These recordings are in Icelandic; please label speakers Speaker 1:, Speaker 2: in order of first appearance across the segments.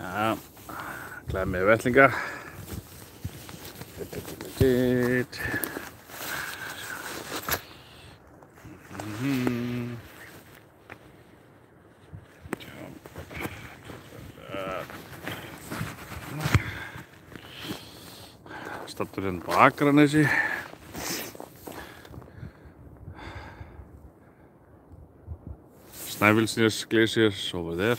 Speaker 1: Já, klæði með vettlinga. Staddur hérna på Akranesi. Snæfellsnes glaciers over there.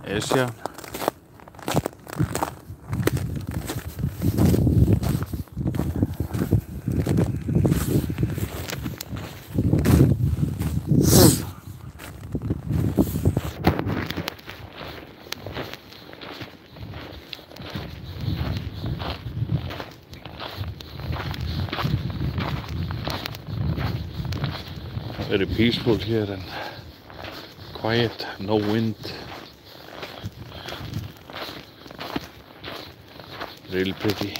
Speaker 1: Esja. Very peaceful here and quiet, no wind. Really pretty.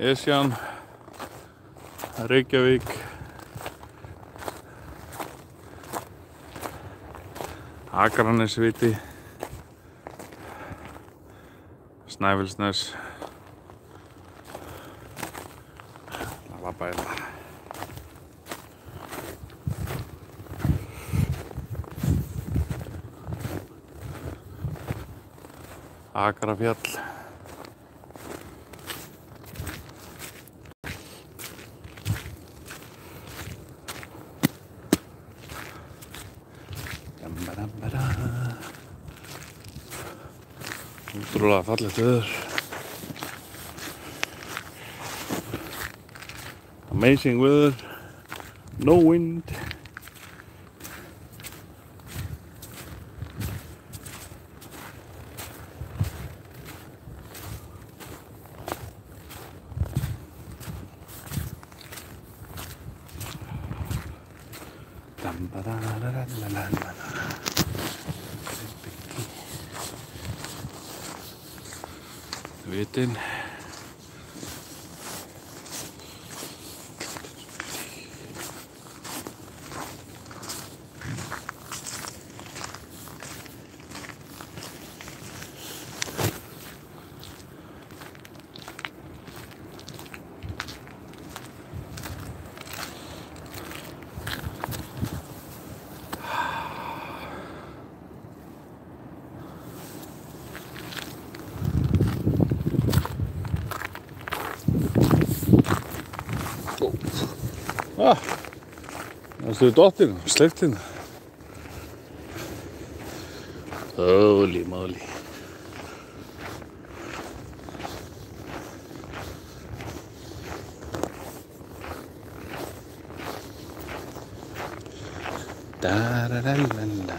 Speaker 1: Esjan, Reykjavík, Akranesviti, Snæfellsnes, Labbaila. Akrafjall. Útrúlega fallegt veður. Amazing weather, no wind. Vitin. Ah, það stuði dottinn, sleipt hérna. Holy moly. Da-da-da-da-da.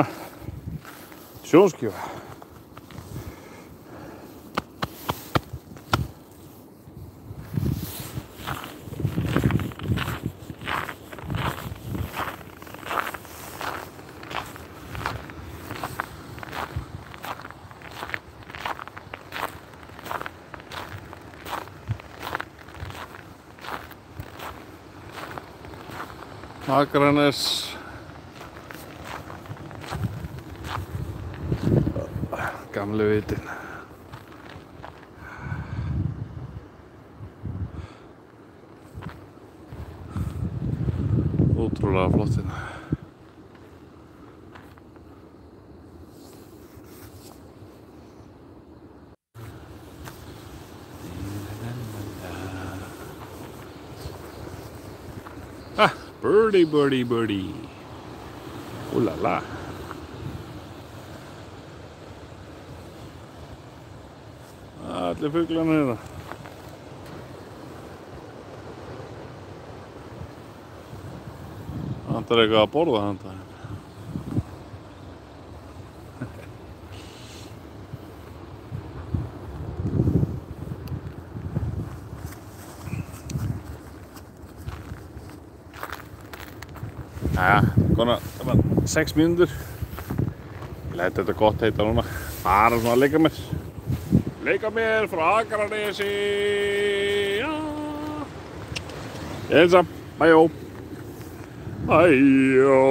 Speaker 1: Ah, sjónskífa. Akranes, gamli vitinn. ótrúlega flott hérna. Ah, birdie, birdie, birdie. Ooh la la. Allir fuglarnir hérna. Það vantar eitthvað að borða handa. Jæja, konar 6 mínútur. Ég læt þetta gott heita núna. Bara svona að leika mér. Leika mér frá Akranesi. Já. Ég heilsa. Bæjó. Bæjó.